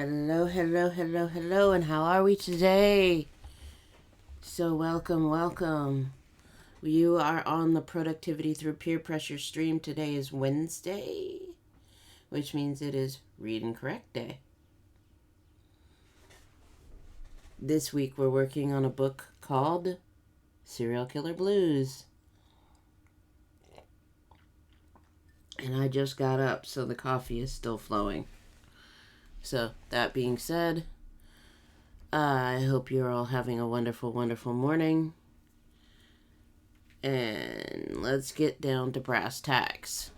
Hello, hello, hello, hello, and how are we today? So welcome. You are on the Productivity Through Peer Pressure stream. Today is Wednesday, which means it is Read and Correct Day. This week we're working on a book called Serial Killer Blues. And I just got up, so the coffee is still flowing. So, that being said, I hope you're all having a wonderful, wonderful morning. And let's get down to brass tacks.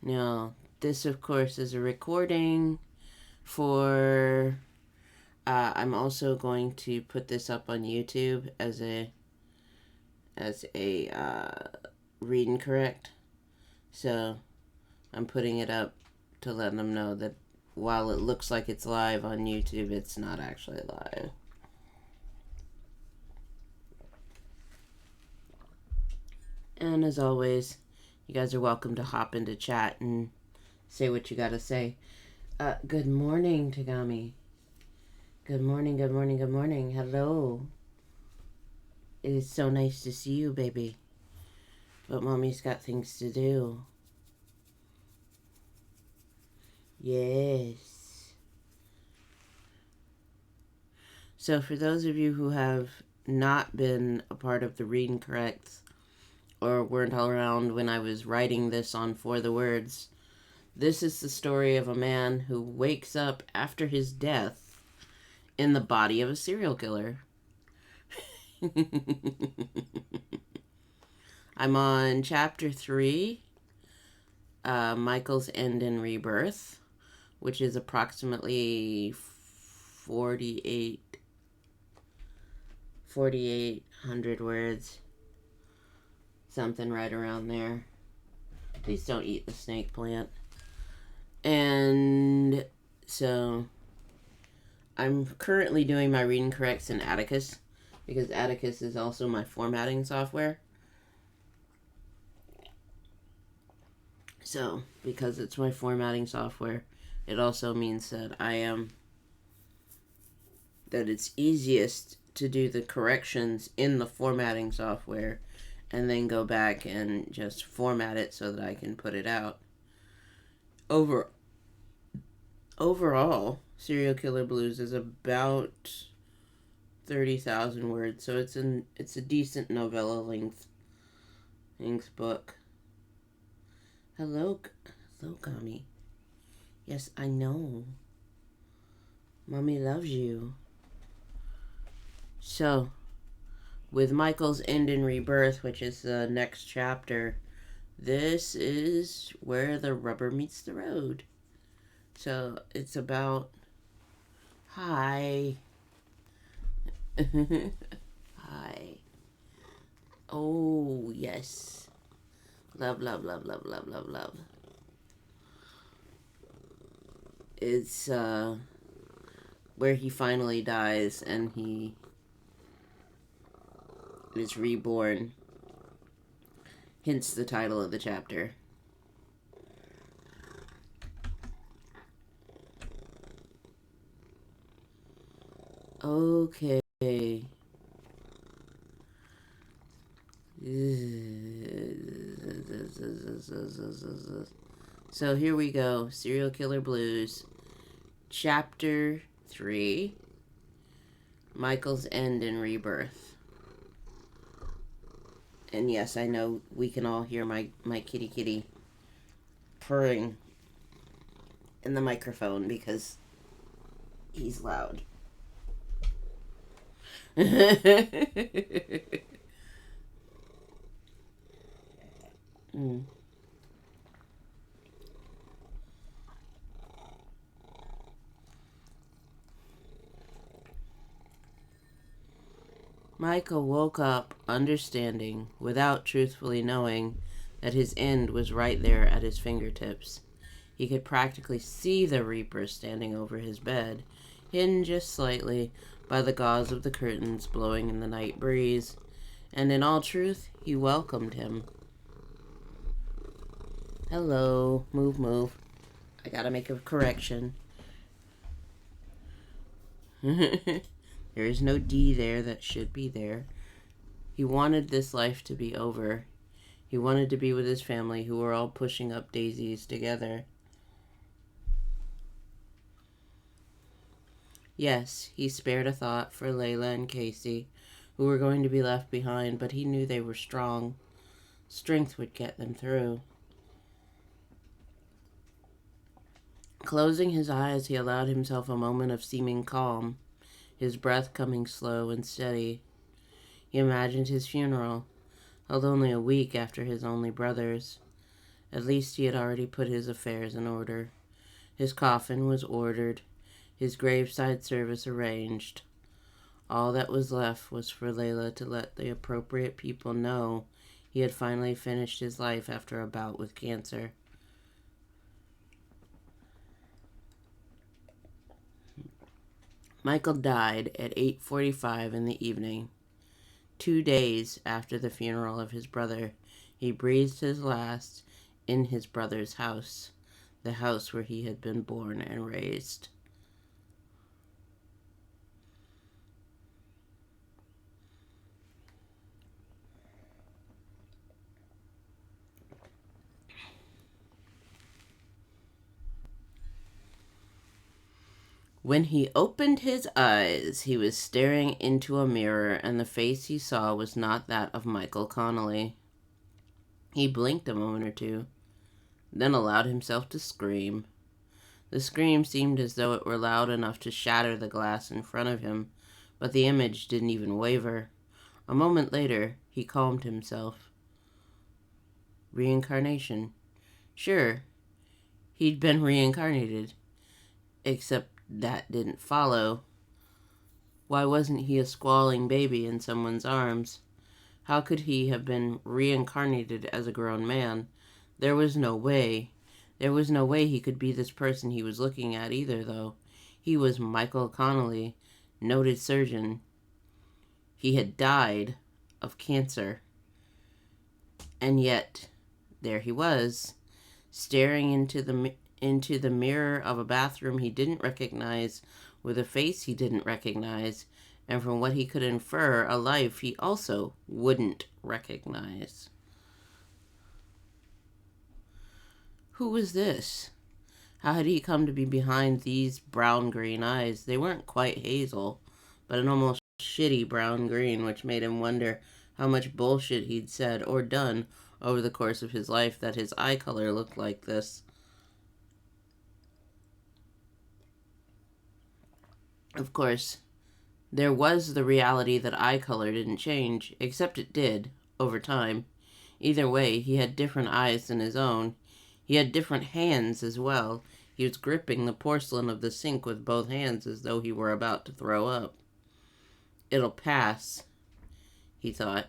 Now, this, of course, is a recording for... I'm also going to put this up on YouTube as a read and correct. So, I'm putting it up to let them know that while it looks like it's live on YouTube, it's not actually live. And as always, you guys are welcome to hop into chat and say what you gotta say. Good morning, Tagami. Good morning. Hello. It is so nice to see you, baby. But Mommy's got things to do. Yes. So for those of you who have not been a part of the Read and Corrects or weren't around when I was writing this on For the Words, this is the story of a man who wakes up after his death in the body of a serial killer. I'm on chapter 3, Michael's End and Rebirth, which is approximately 4,800 words. Something right around there. Please don't eat the snake plant. And so I'm currently doing my reading corrects in Atticus, because Atticus is also my formatting software. So, because it's my formatting software, it also means that that it's easiest to do the corrections in the formatting software and then go back and just format it so that I can put it out. Overall, Serial Killer Blues is about 30,000 words, so it's a decent novella length book. Hello, Kami. Yes, I know. Mommy loves you. So, with Michael's End and Rebirth, which is the next chapter, this is where the rubber meets the road. So, it's about... Hi. Hi. Oh, yes. Love. It's where he finally dies and he is reborn. Hence the title of the chapter. Okay. So here we go. Serial Killer Blues. Chapter 3. Michael's End and Rebirth. And yes, I know we can all hear my kitty purring in the microphone because he's loud. Michael woke up understanding, without truthfully knowing, that his end was right there at his fingertips. He could practically see the Reaper standing over his bed, hidden just slightly by the gauze of the curtains blowing in the night breeze, and in all truth, he welcomed him. Hello. Move, move. I gotta make a correction. There is no D there that should be there. He wanted this life to be over. He wanted to be with his family, who were all pushing up daisies together. Yes, he spared a thought for Layla and Casey, who were going to be left behind, but he knew they were strong. Strength would get them through. Closing his eyes, he allowed himself a moment of seeming calm, his breath coming slow and steady. He imagined his funeral, held only a week after his only brother's. At least he had already put his affairs in order. His coffin was ordered, his graveside service arranged. All that was left was for Layla to let the appropriate people know he had finally finished his life after a bout with cancer. Michael died at 8:45 in the evening. 2 days after the funeral of his brother, he breathed his last in his brother's house, the house where he had been born and raised. When he opened his eyes, he was staring into a mirror, and the face he saw was not that of Michael Connolly. He blinked a moment or two, then allowed himself to scream. The scream seemed as though it were loud enough to shatter the glass in front of him, but the image didn't even waver. A moment later, he calmed himself. Reincarnation. Sure, he'd been reincarnated, except that didn't follow. Why wasn't he a squalling baby in someone's arms? How could he have been reincarnated as a grown man? There was no way. There was no way he could be this person he was looking at either, though. He was Michael Connolly, noted surgeon. He had died of cancer. And yet, there he was, staring into the mirror of a bathroom he didn't recognize, with a face he didn't recognize, and from what he could infer, a life he also wouldn't recognize. Who was this? How had he come to be behind these brown-green eyes? They weren't quite hazel, but an almost shitty brown-green, which made him wonder how much bullshit he'd said or done over the course of his life that his eye color looked like this. Of course, there was the reality that eye color didn't change, except it did, over time. Either way, he had different eyes than his own. He had different hands as well. He was gripping the porcelain of the sink with both hands as though he were about to throw up. It'll pass, he thought.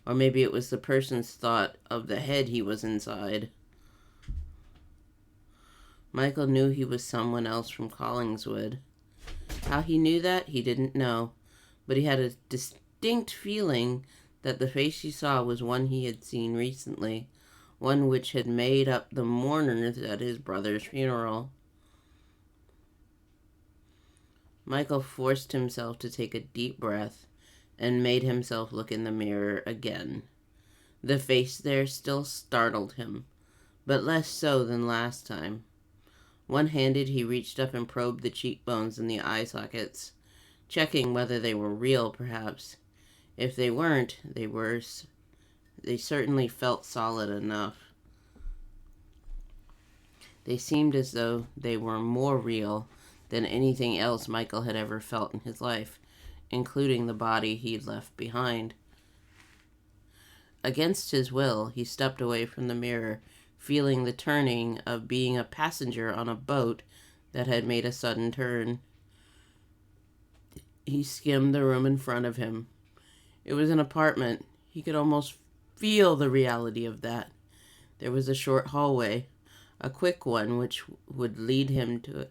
Or maybe it was the person's thought of the head he was inside. Michael knew he was someone else from Collingswood. How he knew that, he didn't know, but he had a distinct feeling that the face he saw was one he had seen recently, one which had made up the mourners at his brother's funeral. Michael forced himself to take a deep breath and made himself look in the mirror again. The face there still startled him, but less so than last time. One-handed, he reached up and probed the cheekbones and the eye sockets, checking whether they were real, perhaps. If they weren't, they certainly felt solid enough. They seemed as though they were more real than anything else Michael had ever felt in his life, including the body he'd left behind. Against his will, he stepped away from the mirror, feeling the turning of being a passenger on a boat that had made a sudden turn. He skimmed the room in front of him. It was an apartment. He could almost feel the reality of that. There was a short hallway, a quick one which would lead him to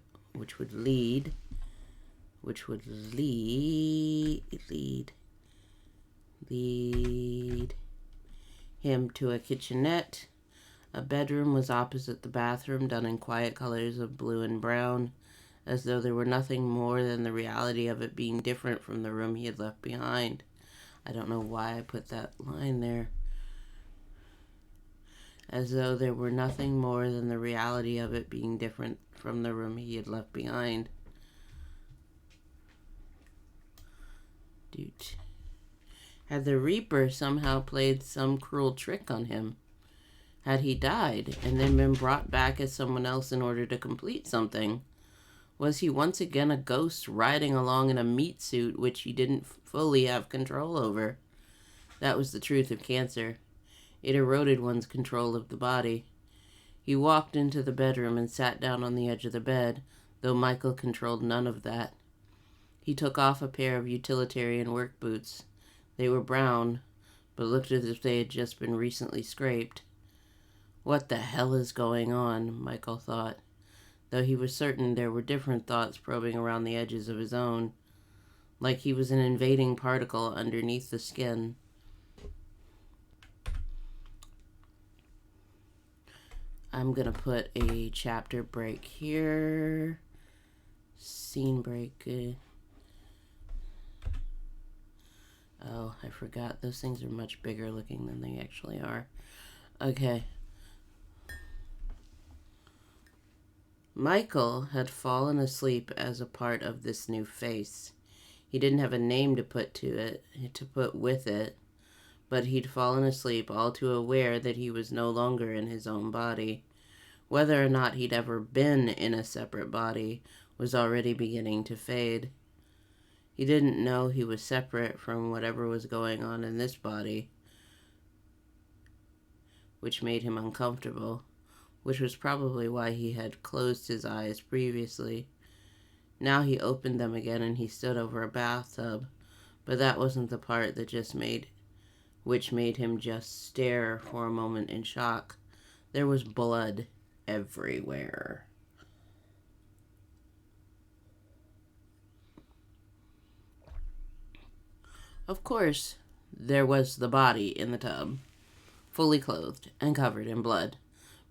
him to a kitchenette, A bedroom was opposite the bathroom, done in quiet colors of blue and brown, as though there were nothing more than the reality of it being different from the room he had left behind. I don't know why I put that line there. As though there were nothing more than the reality of it being different from the room he had left behind. Dude. Had the Reaper somehow played some cruel trick on him? Had he died and then been brought back as someone else in order to complete something? Was he once again a ghost riding along in a meat suit which he didn't fully have control over? That was the truth of cancer. It eroded one's control of the body. He walked into the bedroom and sat down on the edge of the bed, though Michael controlled none of that. He took off a pair of utilitarian work boots. They were brown, but looked as if they had just been recently scraped. What the hell is going on? Michael thought, though he was certain there were different thoughts probing around the edges of his own, like he was an invading particle underneath the skin. I'm going to put a chapter break here. Scene break. Oh, I forgot. Those things are much bigger looking than they actually are. Okay. Michael had fallen asleep as a part of this new face. He didn't have a name to put with it, but he'd fallen asleep all too aware that he was no longer in his own body. Whether or not he'd ever been in a separate body was already beginning to fade. He didn't know he was separate from whatever was going on in this body, which made him uncomfortable, which was probably why he had closed his eyes previously. Now he opened them again and he stood over a bathtub, but that wasn't the part which made him just stare for a moment in shock. There was blood everywhere. Of course, there was the body in the tub, fully clothed and covered in blood,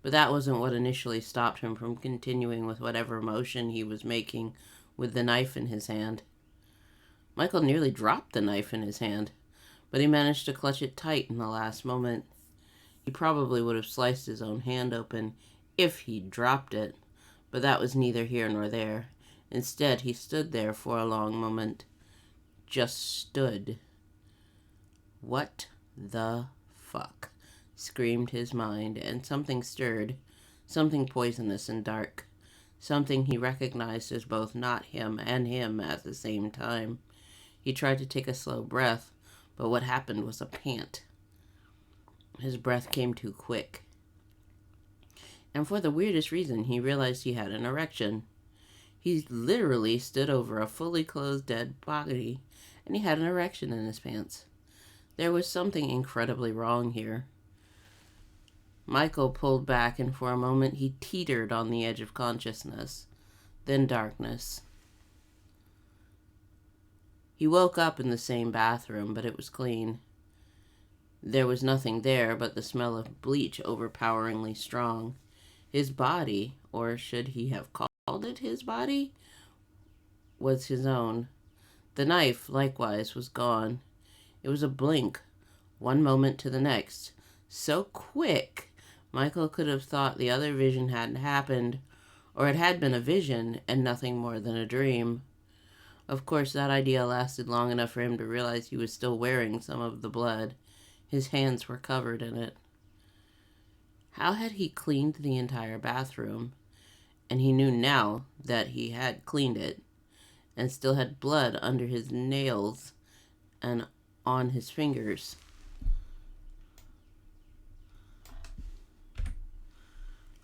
but that wasn't what initially stopped him from continuing with whatever motion he was making with the knife in his hand. Michael nearly dropped the knife in his hand, but he managed to clutch it tight in the last moment. He probably would have sliced his own hand open if he'd dropped it, but that was neither here nor there. Instead, he stood there for a long moment. Just stood. What the fuck? Screamed his mind, and something stirred. Something poisonous and dark. Something he recognized as both not him and him at the same time. He tried to take a slow breath, but what happened was a pant. His breath came too quick. And for the weirdest reason, he realized he had an erection. He literally stood over a fully clothed dead body, and he had an erection in his pants. There was something incredibly wrong here. Michael pulled back, and for a moment he teetered on the edge of consciousness, then darkness. He woke up in the same bathroom, but it was clean. There was nothing there but the smell of bleach overpoweringly strong. His body, or should he have called it his body, was his own. The knife, likewise, was gone. It was a blink, one moment to the next. So quick, Michael could have thought the other vision hadn't happened, or it had been a vision and nothing more than a dream. Of course, that idea lasted long enough for him to realize he was still wearing some of the blood. His hands were covered in it. How had he cleaned the entire bathroom? And he knew now that he had cleaned it, and still had blood under his nails and on his fingers.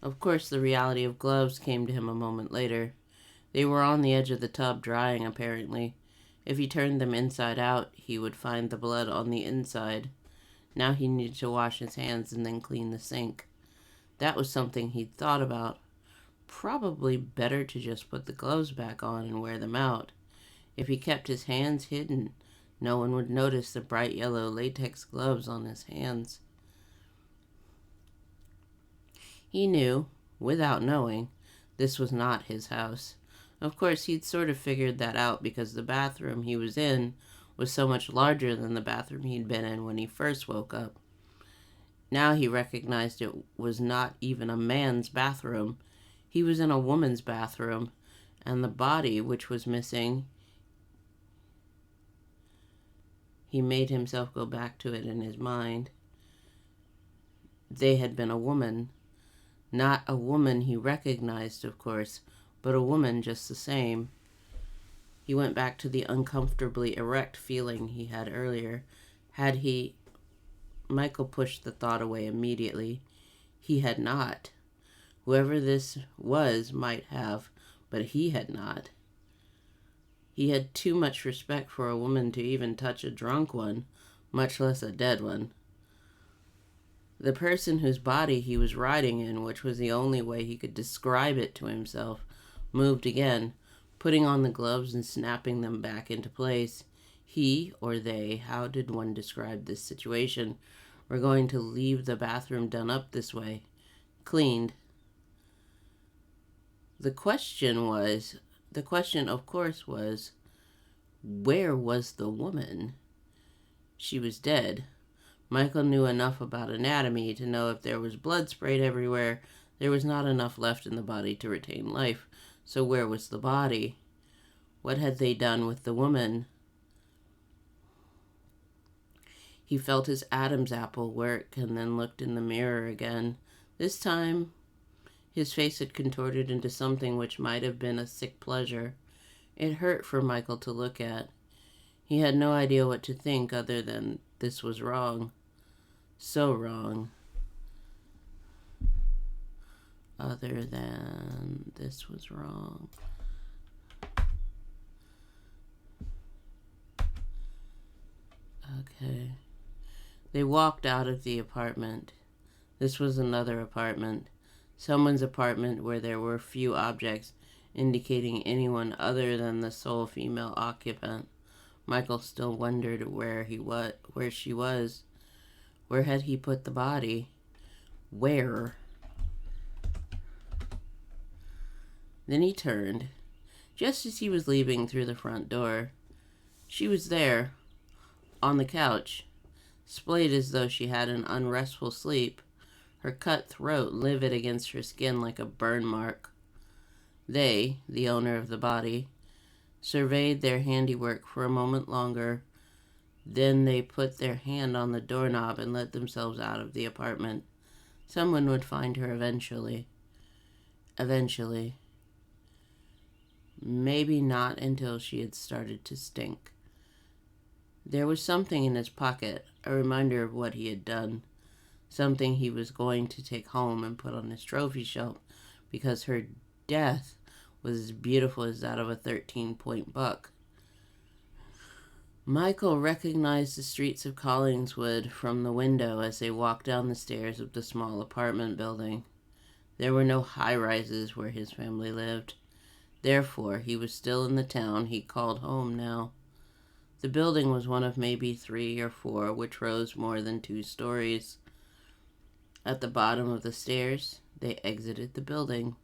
Of course, the reality of gloves came to him a moment later. They were on the edge of the tub, drying apparently. If he turned them inside out, he would find the blood on the inside. Now he needed to wash his hands and then clean the sink. That was something he'd thought about. Probably better to just put the gloves back on and wear them out. If he kept his hands hidden, no one would notice the bright yellow latex gloves on his hands. He knew, without knowing, this was not his house. Of course, he'd sort of figured that out because the bathroom he was in was so much larger than the bathroom he'd been in when he first woke up. Now he recognized it was not even a man's bathroom. He was in a woman's bathroom, and the body which was missing, he made himself go back to it in his mind. They had been a woman. Not a woman he recognized, of course, but a woman just the same. He went back to the uncomfortably erect feeling he had earlier. Michael pushed the thought away immediately. He had not. Whoever this was might have, but he had not. He had too much respect for a woman to even touch a drunk one, much less a dead one. The person whose body he was riding in, which was the only way he could describe it to himself, moved again, putting on the gloves and snapping them back into place. He, or they, how did one describe this situation, were going to leave the bathroom done up this way, cleaned. The question, of course, was, where was the woman? She was dead. Michael knew enough about anatomy to know if there was blood sprayed everywhere, there was not enough left in the body to retain life. So where was the body? What had they done with the woman? He felt his Adam's apple work and then looked in the mirror again. This time, his face had contorted into something which might have been a sick pleasure. It hurt for Michael to look at. He had no idea what to think other than this was wrong. So wrong. Other than this was wrong. Okay. They walked out of the apartment. This was another apartment. Someone's apartment where there were few objects indicating anyone other than the sole female occupant. Michael still wondered where she was. Where had he put the body? Where? Then he turned, just as he was leaving through the front door. She was there, on the couch, splayed as though she had an unrestful sleep, her cut throat livid against her skin like a burn mark. They, the owner of the body, surveyed their handiwork for a moment longer. Then they put their hand on the doorknob and let themselves out of the apartment. Someone would find her eventually. Eventually. Maybe not until she had started to stink. There was something in his pocket, a reminder of what he had done. Something he was going to take home and put on his trophy shelf because her death was as beautiful as that of a 13-point buck. Michael recognized the streets of Collingswood from the window as they walked down the stairs of the small apartment building. There were no high-rises where his family lived. Therefore, he was still in the town he called home now. The building was one of maybe 3 or 4, which rose more than 2 stories. At the bottom of the stairs, they exited the building.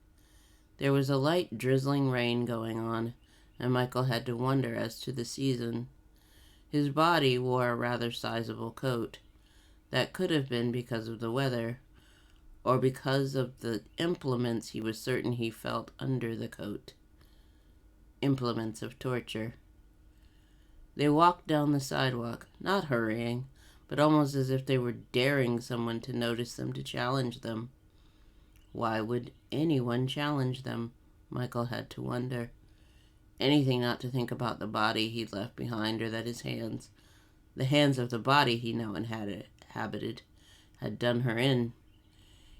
There was a light drizzling rain going on, and Michael had to wonder as to the season. His body wore a rather sizable coat. That could have been because of the weather, or because of the implements he was certain he felt under the coat. Implements of torture. They walked down the sidewalk, not hurrying, but almost as if they were daring someone to notice them, to challenge them. Why would anyone challenge them? Michael had to wonder. Anything not to think about the body he'd left behind, or that his hands, the hands of the body he now inhabited, had done her in.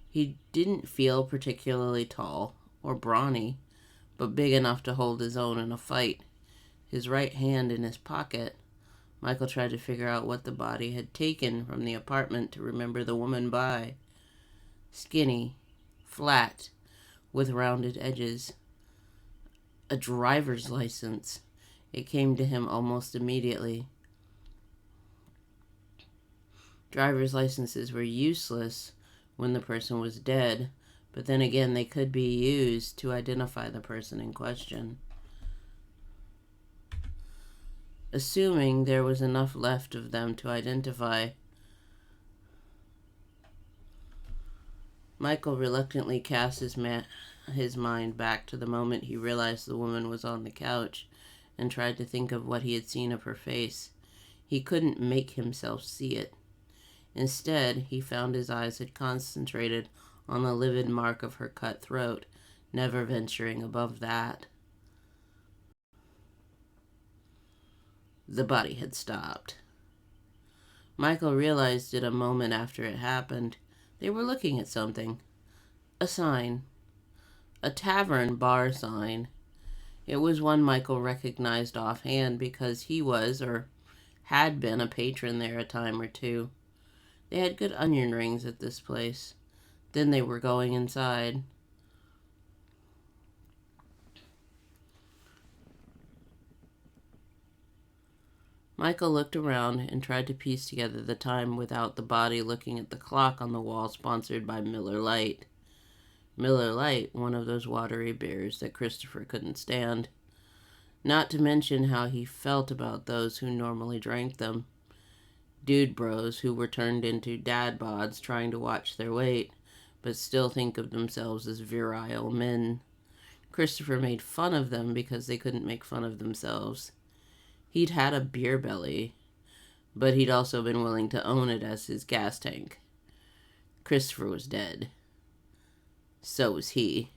He didn't feel particularly tall or brawny, but big enough to hold his own in a fight. His right hand in his pocket, Michael tried to figure out what the body had taken from the apartment to remember the woman by. Skinny, flat, with rounded edges. A driver's license. It came to him almost immediately. Driver's licenses were useless when the person was dead, But then again, they could be used to identify the person in question. Assuming there was enough left of them to identify, Michael reluctantly cast his mind back to the moment he realized the woman was on the couch and tried to think of what he had seen of her face. He couldn't make himself see it. Instead, he found his eyes had concentrated on the livid mark of her cut throat, never venturing above that. The body had stopped. Michael realized it a moment after it happened. They were looking at something. A sign. A tavern bar sign. It was one Michael recognized offhand because he was, or had been, a patron there a time or two. They had good onion rings at this place. Then they were going inside. Michael looked around and tried to piece together the time without the body looking at the clock on the wall sponsored by Miller Lite. Miller Lite, one of those watery beers that Christopher couldn't stand. Not to mention how he felt about those who normally drank them. Dude bros who were turned into dad bods trying to watch their weight, but still think of themselves as virile men. Christopher made fun of them because they couldn't make fun of themselves. He'd had a beer belly, but he'd also been willing to own it as his gas tank. Christopher was dead. So was he.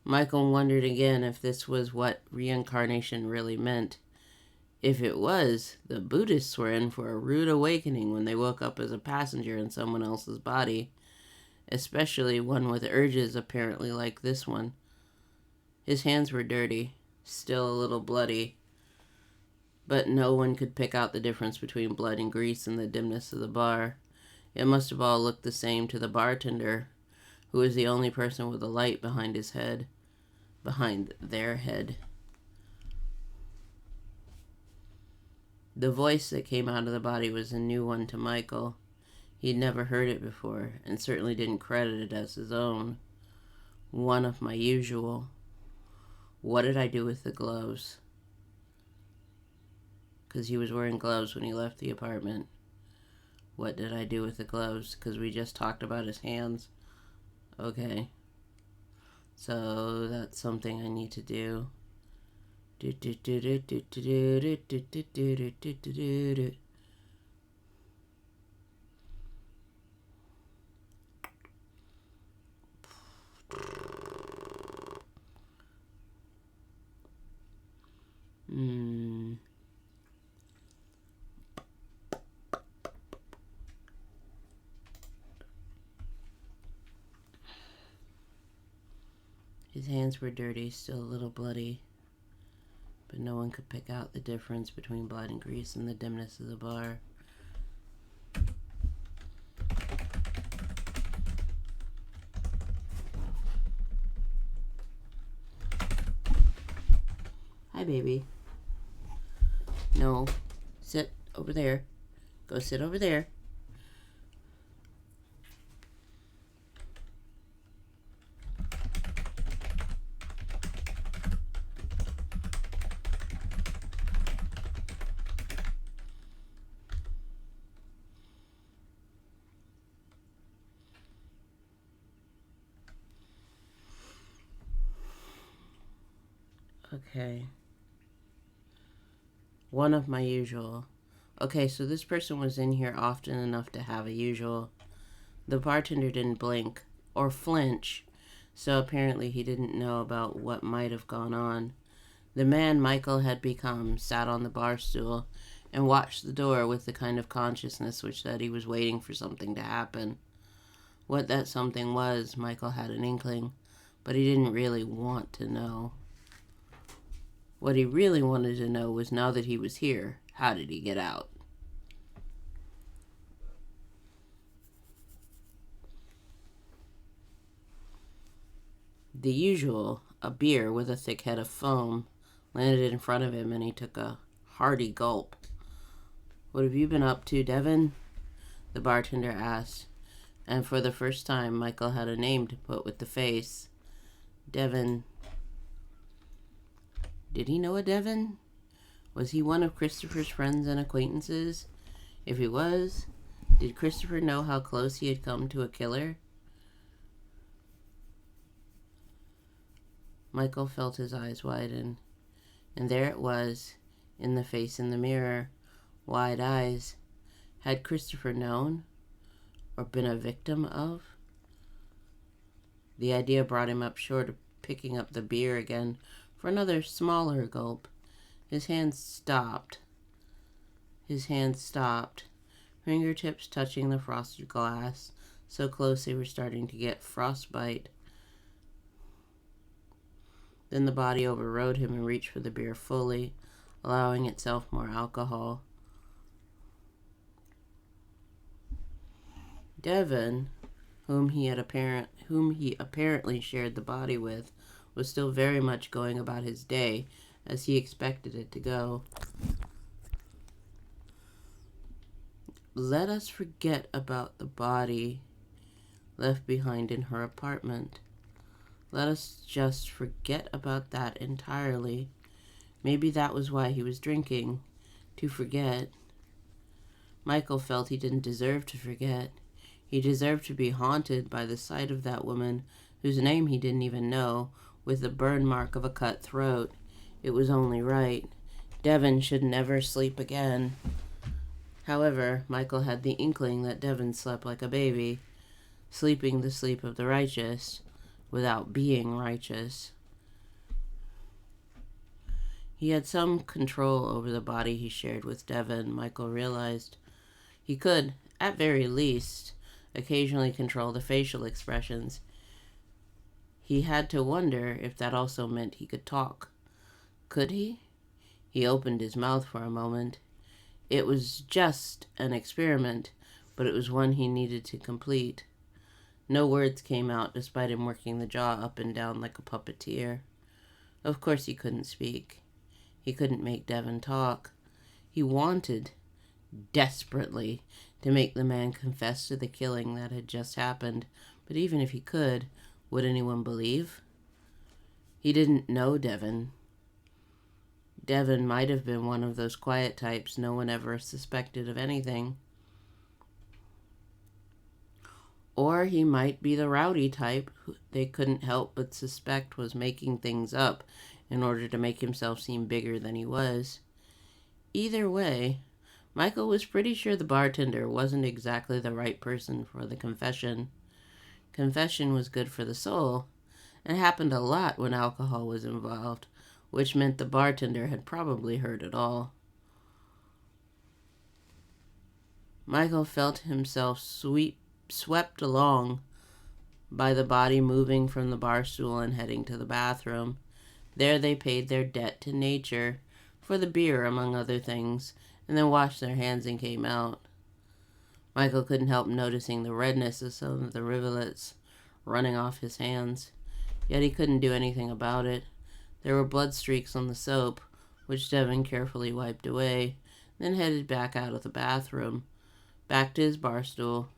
Michael wondered again if this was what reincarnation really meant. If it was, the Buddhists were in for a rude awakening when they woke up as a passenger in someone else's body, especially one with urges apparently like this one. His hands were dirty, still a little bloody, but no one could pick out the difference between blood and grease in the dimness of the bar. It must have all looked the same to the bartender, who was the only person with a light behind his head. Behind their head. The voice that came out of the body was a new one to Michael. He'd never heard it before, and certainly didn't credit it as his own. One of my usual. What did I do with the gloves? Because he was wearing gloves when he left the apartment. What did I do with the gloves? Because we just talked about his hands. Okay. So that's something I need to do. His hands were dirty, still a little bloody, but no one could pick out the difference between blood and grease in the dimness of the bar. Hi, baby. No, sit over there. Go sit over there. Okay. One of my usual. Okay, so this person was in here often enough to have a usual. The bartender didn't blink or flinch, so apparently he didn't know about what might have gone on. The man Michael had become sat on the bar stool and watched the door with the kind of consciousness which said he was waiting for something to happen. What that something was, Michael had an inkling, but he didn't really want to know. What he really wanted to know was, now that he was here, how did he get out? The usual, a beer with a thick head of foam, landed in front of him and he took a hearty gulp. What have you been up to, Devin? The bartender asked. And for the first time, Michael had a name to put with the face. Devin. Did he know a Devin? Was he one of Christopher's friends and acquaintances? If he was, did Christopher know how close he had come to a killer? Michael felt his eyes widen, and there it was, in the face in the mirror, wide eyes. Had Christopher known, or been a victim of? The idea brought him up short of picking up the beer again for another smaller gulp. His hands stopped, fingertips touching the frosted glass, so close they were starting to get frostbite. Then the body overrode him and reached for the beer fully, allowing itself more alcohol. Devin, whom he apparently shared the body with, was still very much going about his day as he expected it to go. Let us forget about the body left behind in her apartment. Let us just forget about that entirely. Maybe that was why he was drinking, to forget. Michael felt he didn't deserve to forget. He deserved to be haunted by the sight of that woman, whose name he didn't even know, with the burn mark of a cut throat. It was only right. Devin should never sleep again. However, Michael had the inkling that Devin slept like a baby, sleeping the sleep of the righteous, without being righteous. He had some control over the body he shared with Devin, Michael realized. He could, at very least, occasionally control the facial expressions. He had to wonder if that also meant he could talk. Could he? He opened his mouth for a moment. It was just an experiment, but it was one he needed to complete. No words came out despite him working the jaw up and down like a puppeteer. Of course he couldn't speak. He couldn't make Devin talk. He wanted, desperately, to make the man confess to the killing that had just happened, but even if he could, would anyone believe? He didn't know Devin. Devin might have been one of those quiet types no one ever suspected of anything. Or he might be the rowdy type who they couldn't help but suspect was making things up in order to make himself seem bigger than he was. Either way, Michael was pretty sure the bartender wasn't exactly the right person for the confession. Confession was good for the soul, and happened a lot when alcohol was involved, which meant the bartender had probably heard it all. Michael felt himself swept along by the body moving from the bar stool and heading to the bathroom. There they paid their debt to nature, for the beer among other things, and then washed their hands and came out. Michael couldn't help noticing the redness of some of the rivulets running off his hands, yet he couldn't do anything about it. There were blood streaks on the soap, which Devin carefully wiped away, then headed back out of the bathroom, back to his bar stool,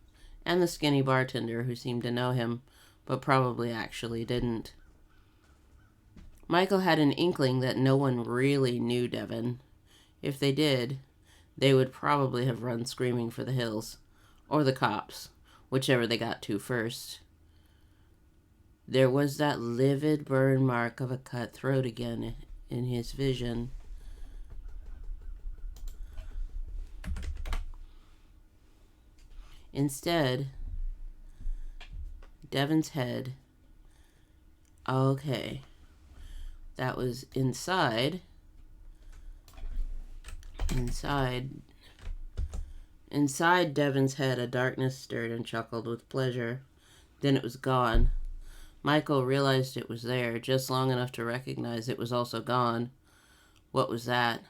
and the skinny bartender who seemed to know him, but probably actually didn't. Michael had an inkling that no one really knew Devin. If they did, they would probably have run screaming for the hills, or the cops, whichever they got to first. There was that livid burn mark of a cut throat again in his vision. Instead, Devin's head. Okay. That was inside Devin's head, a darkness stirred and chuckled with pleasure. Then it was gone. Michael realized it was there, just long enough to recognize it was also gone. What was that?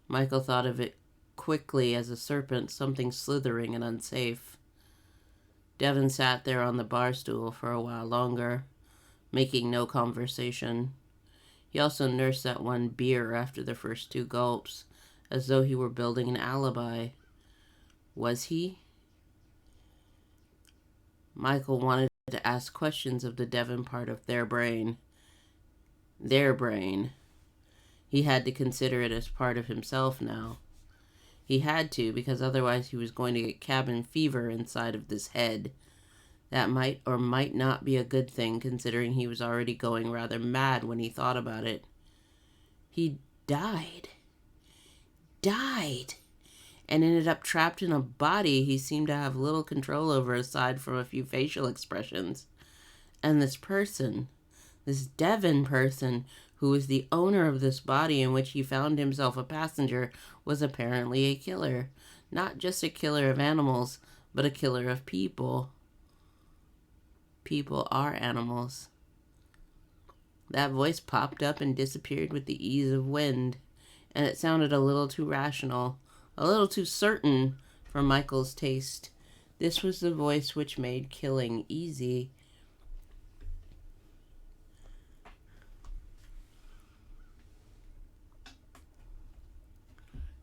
Michael thought of it quickly as a serpent, something slithering and unsafe. Devin sat there on the bar stool for a while longer, making no conversation. He also nursed that one beer after the first 2 gulps, as though he were building an alibi. Was he? Michael wanted to ask questions of the Devon part of their brain. Their brain. He had to consider it as part of himself now. He had to, because otherwise he was going to get cabin fever inside of this head. That might or might not be a good thing, considering he was already going rather mad when he thought about it. He died. And ended up trapped in a body he seemed to have little control over aside from a few facial expressions. And this person, this Devon person, who was the owner of this body in which he found himself a passenger, was apparently a killer. Not just a killer of animals, but a killer of people. People are animals. That voice popped up and disappeared with the ease of wind, and it sounded a little too rational, a little too certain for Michael's taste. This was the voice which made killing easy.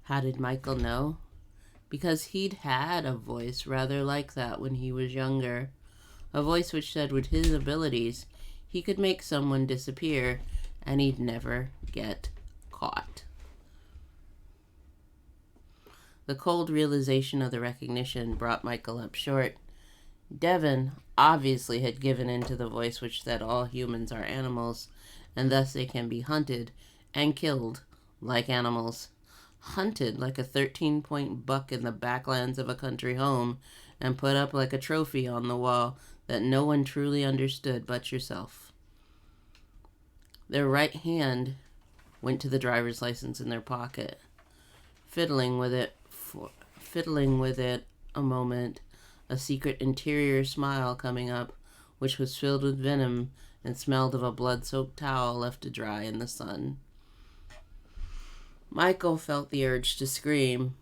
How did Michael know? Because he'd had a voice rather like that when he was younger. A voice which said with his abilities, he could make someone disappear and he'd never get caught. The cold realization of the recognition brought Michael up short. Devon obviously had given in to the voice which said all humans are animals, and thus they can be hunted and killed like animals. Hunted like a 13-point buck in the backlands of a country home, and put up like a trophy on the wall that no one truly understood but yourself. Their right hand went to the driver's license in their pocket. Fiddling with it a moment, a secret interior smile coming up, which was filled with venom and smelled of a blood-soaked towel left to dry in the sun. Michael felt the urge to scream.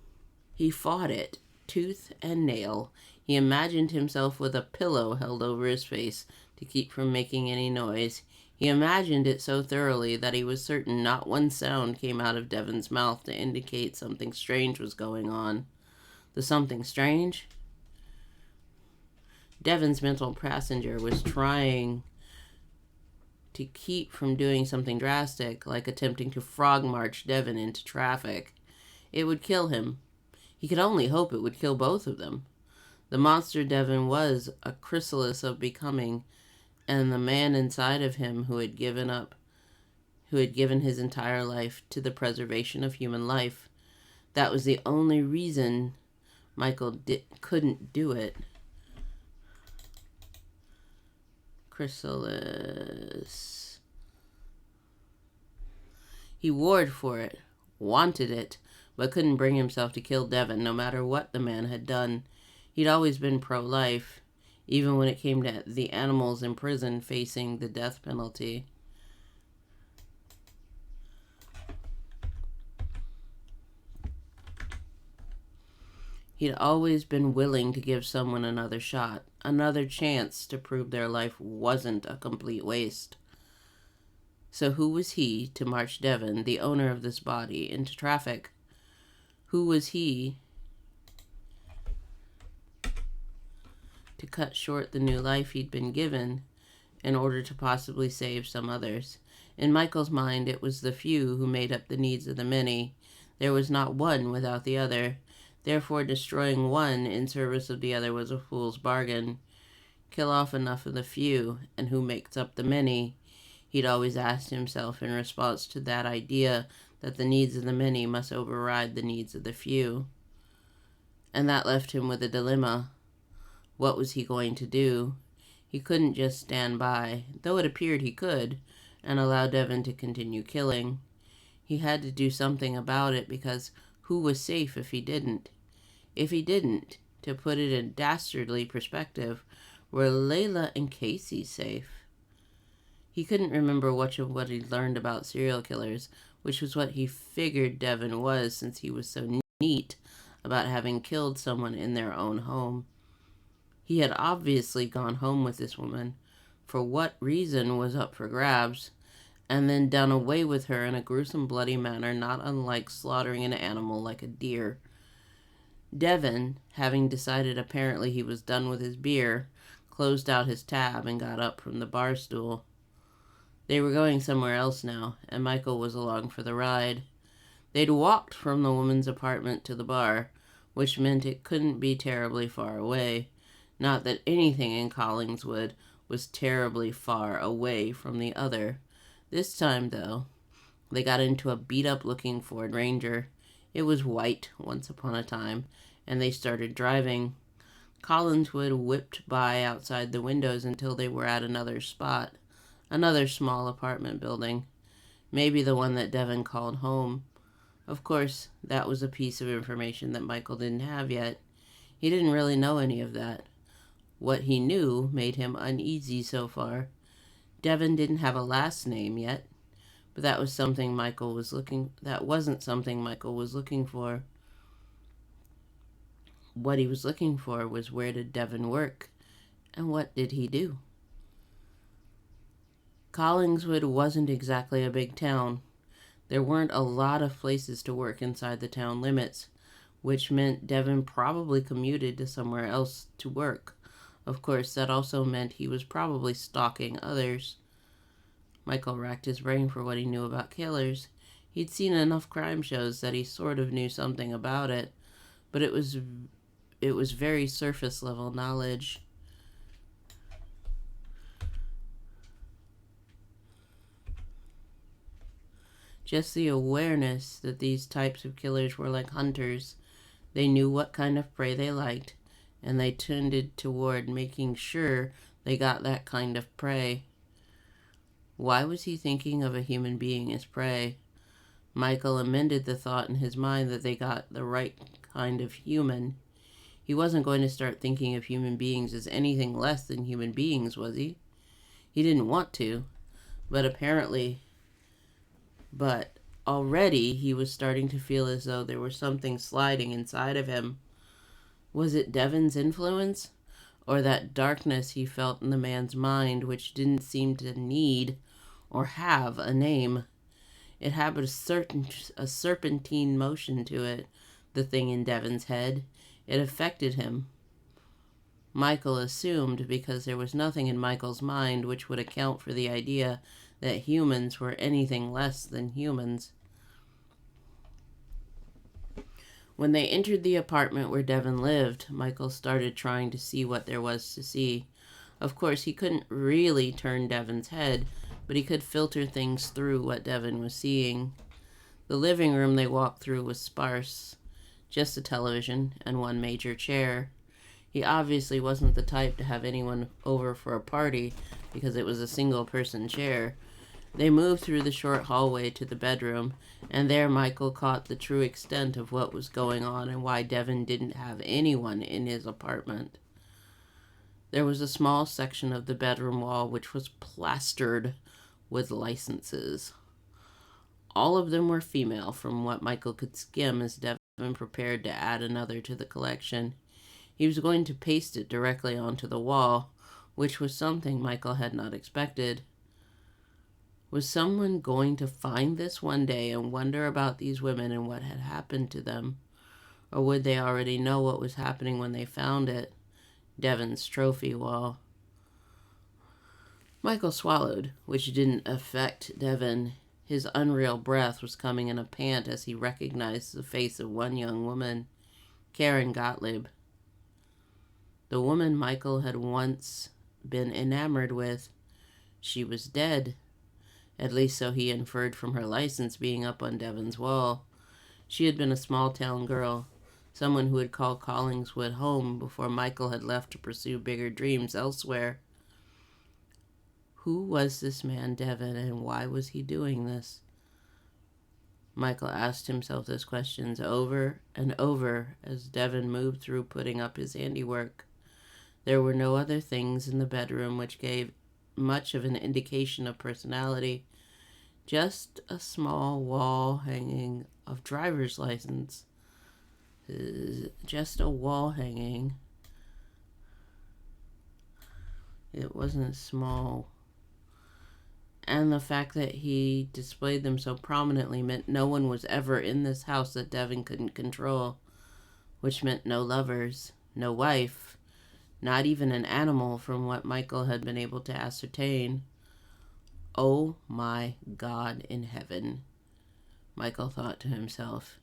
He fought it, tooth and nail. He imagined himself with a pillow held over his face to keep from making any noise. He imagined it so thoroughly that he was certain not one sound came out of Devon's mouth to indicate something strange was going on. The something strange? Devon's mental passenger was trying to keep from doing something drastic, like attempting to frog march Devon into traffic. It would kill him. He could only hope it would kill both of them. The monster Devon was a chrysalis of becoming, and the man inside of him who had given his entire life to the preservation of human life. That was the only reason Michael couldn't do it. Chrysalis. He warred for it, wanted it, but couldn't bring himself to kill Devon no matter what the man had done. He'd always been pro-life, even when it came to the animals in prison facing the death penalty. He'd always been willing to give someone another shot, another chance to prove their life wasn't a complete waste. So who was he to march Devon, the owner of this body, into traffic? Who was he to cut short the new life he'd been given in order to possibly save some others? In Michael's mind, it was the few who made up the needs of the many. There was not one without the other. Therefore, destroying one in service of the other was a fool's bargain. Kill off enough of the few, and who makes up the many? He'd always asked himself in response to that idea that the needs of the many must override the needs of the few. And that left him with a dilemma. What was he going to do? He couldn't just stand by, though it appeared he could, and allow Devon to continue killing. He had to do something about it, because who was safe if he didn't? If he didn't, to put it in dastardly perspective, were Layla and Casey safe? He couldn't remember much of what he'd learned about serial killers, which was what he figured Devon was, since he was so neat about having killed someone in their own home. He had obviously gone home with this woman, for what reason was up for grabs, and then done away with her in a gruesome, bloody manner not unlike slaughtering an animal like a deer. Devon, having decided apparently he was done with his beer, closed out his tab, and got up from the bar stool. They were going somewhere else now, and Michael was along for the ride. They'd walked from the woman's apartment to the bar, which meant it couldn't be terribly far away. Not that anything in Collingswood was terribly far away from the other. This time, though, they got into a beat-up-looking Ford Ranger. It was white once upon a time, and they started driving. Collingswood whipped by outside the windows until they were at another spot, another small apartment building, maybe the one that Devin called home. Of course, that was a piece of information that Michael didn't have yet. He didn't really know any of that. What he knew made him uneasy so far. Devin didn't have a last name yet, but that wasn't something Michael was looking for. What he was looking for was, where did Devin work, and what did he do? Collingswood wasn't exactly a big town. There weren't a lot of places to work inside the town limits, which meant Devin probably commuted to somewhere else to work. Of course, that also meant he was probably stalking others. Michael racked his brain for what he knew about killers. He'd seen enough crime shows that he sort of knew something about it, but it was very surface-level knowledge. Just the awareness that these types of killers were like hunters. They knew what kind of prey they liked, and they tended toward making sure they got that kind of prey. Why was he thinking of a human being as prey? Michael amended the thought in his mind that they got the right kind of human. He wasn't going to start thinking of human beings as anything less than human beings, was he? He didn't want to, but already he was starting to feel as though there was something sliding inside of him. Was it Devin's influence, or that darkness he felt in the man's mind, which didn't seem to need or have a name? It had a serpentine motion to it, the thing in Devin's head. It affected him. Michael assumed, because there was nothing in Michael's mind which would account for the idea that humans were anything less than humans. When they entered the apartment where Devin lived, Michael started trying to see what there was to see. Of course, he couldn't really turn Devin's head, but he could filter things through what Devin was seeing. The living room they walked through was sparse, just a television and one major chair. He obviously wasn't the type to have anyone over for a party because it was a single-person chair. They moved through the short hallway to the bedroom, and there Michael caught the true extent of what was going on and why Devin didn't have anyone in his apartment. There was a small section of the bedroom wall which was plastered with licenses. All of them were female, from what Michael could skim as Devin prepared to add another to the collection. He was going to paste it directly onto the wall, which was something Michael had not expected. Was someone going to find this one day and wonder about these women and what had happened to them? Or would they already know what was happening when they found it? Devin's trophy wall. Michael swallowed, which didn't affect Devin. His unreal breath was coming in a pant as he recognized the face of one young woman, Karen Gottlieb. The woman Michael had once been enamored with. She was dead. At least so he inferred from her license being up on Devin's wall. She had been a small-town girl, someone who had called Collingswood home before Michael had left to pursue bigger dreams elsewhere. Who was this man Devin, and why was he doing this? Michael asked himself those questions over and over as Devin moved through putting up his handiwork. There were no other things in the bedroom which gave much of an indication of personality. Just a small wall hanging of driver's license. Just a wall hanging. It wasn't small. And the fact that he displayed them so prominently meant no one was ever in this house that Devin couldn't control, which meant no lovers, no wife, Not even an animal, from what Michael had been able to ascertain. Oh my God in heaven, Michael thought to himself,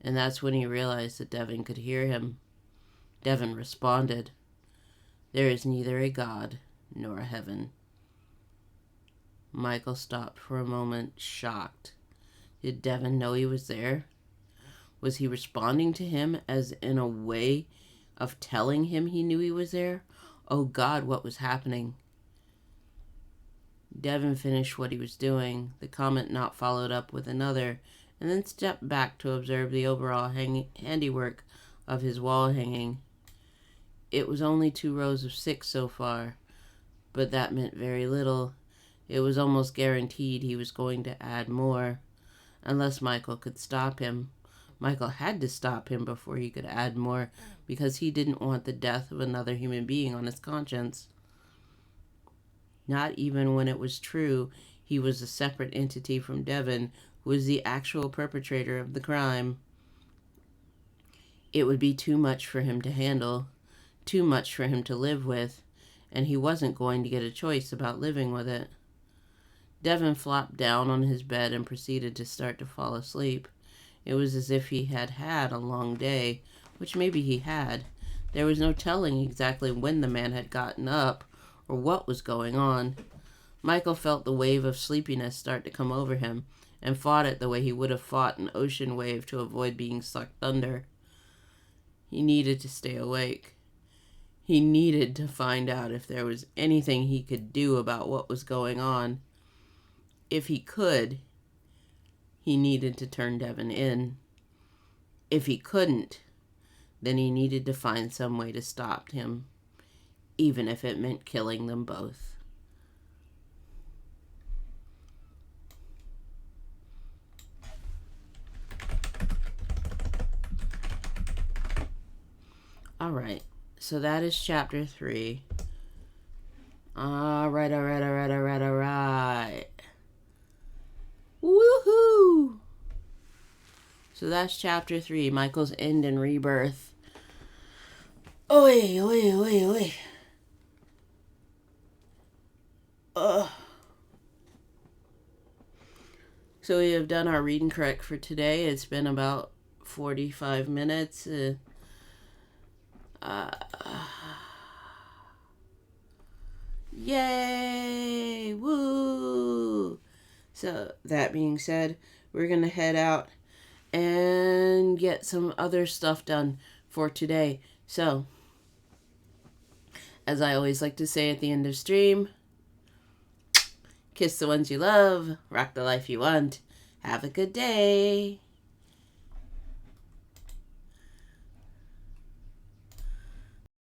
and that's when he realized that Devin could hear him. Devin responded, "There is neither a God nor a heaven." Michael stopped for a moment, shocked. Did Devin know he was there? Was he responding to him as in a way of telling him he knew he was there? Oh God, what was happening? Devin finished what he was doing, the comment not followed up with another, and then stepped back to observe the overall handiwork of his wall hanging. It was only 2 rows of 6 so far, but that meant very little. It was almost guaranteed he was going to add more, unless Michael could stop him. Michael had to stop him before he could add more, because he didn't want the death of another human being on his conscience. Not even when it was true he was a separate entity from Devin, who was the actual perpetrator of the crime. It would be too much for him to handle, too much for him to live with, and he wasn't going to get a choice about living with it. Devin flopped down on his bed and proceeded to start to fall asleep. It was as if he had had a long day, which maybe he had. There was no telling exactly when the man had gotten up or what was going on. Michael felt the wave of sleepiness start to come over him and fought it the way he would have fought an ocean wave to avoid being sucked under. He needed to stay awake. He needed to find out if there was anything he could do about what was going on. If he could, he needed to turn Devin in. If he couldn't, then he needed to find some way to stop him, even if it meant killing them both. All right, so that is chapter 3. All right. Woohoo! So that's chapter 3, Michael's End and Rebirth. Oi. So we have done our reading correct for today. It's been about 45 minutes. Yay! Woo! So that being said, we're going to head out and get some other stuff done for today. So, as I always like to say at the end of stream, kiss the ones you love, rock the life you want. Have a good day.